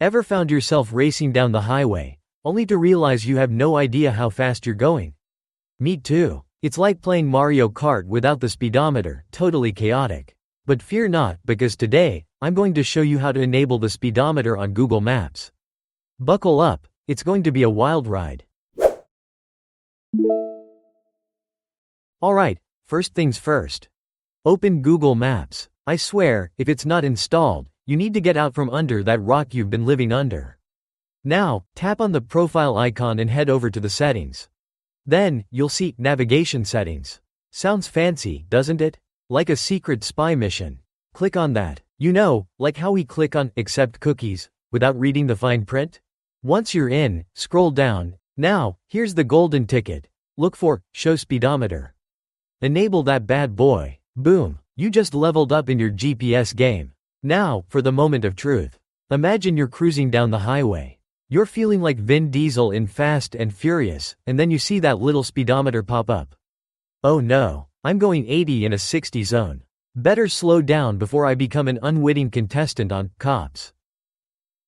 Ever found yourself racing down the highway, only to realize you have no idea how fast you're going? Me too. It's like playing Mario Kart without the speedometer, totally chaotic. But fear not, because today, I'm going to show you how to enable the speedometer on Google Maps. Buckle up, it's going to be a wild ride. Alright, first things first. Open Google Maps. I swear, if it's not installed, you need to get out from under that rock you've been living under. Now, tap on the profile icon and head over to the settings. Then, you'll see Navigation Settings. Sounds fancy, doesn't it? Like a secret spy mission. Click on that. You know, like how we click on Accept Cookies without reading the fine print? Once you're in, scroll down. Now, here's the golden ticket. Look for Show Speedometer. Enable that bad boy. Boom, you just leveled up in your GPS game. Now, for the moment of truth. Imagine you're cruising down the highway. You're feeling like Vin Diesel in Fast and Furious, and then you see that little speedometer pop up. Oh no, I'm going 80 in a 60 zone. Better slow down before I become an unwitting contestant on Cops.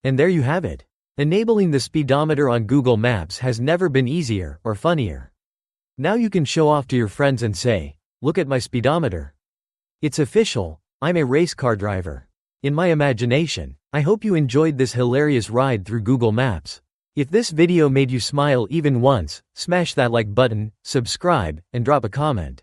And there you have it. Enabling the speedometer on Google Maps has never been easier or funnier. Now you can show off to your friends and say, "Look at my speedometer. It's official, I'm a race car driver." In my imagination, I hope you enjoyed this hilarious ride through Google Maps. If this video made you smile even once, smash that like button, subscribe, and drop a comment.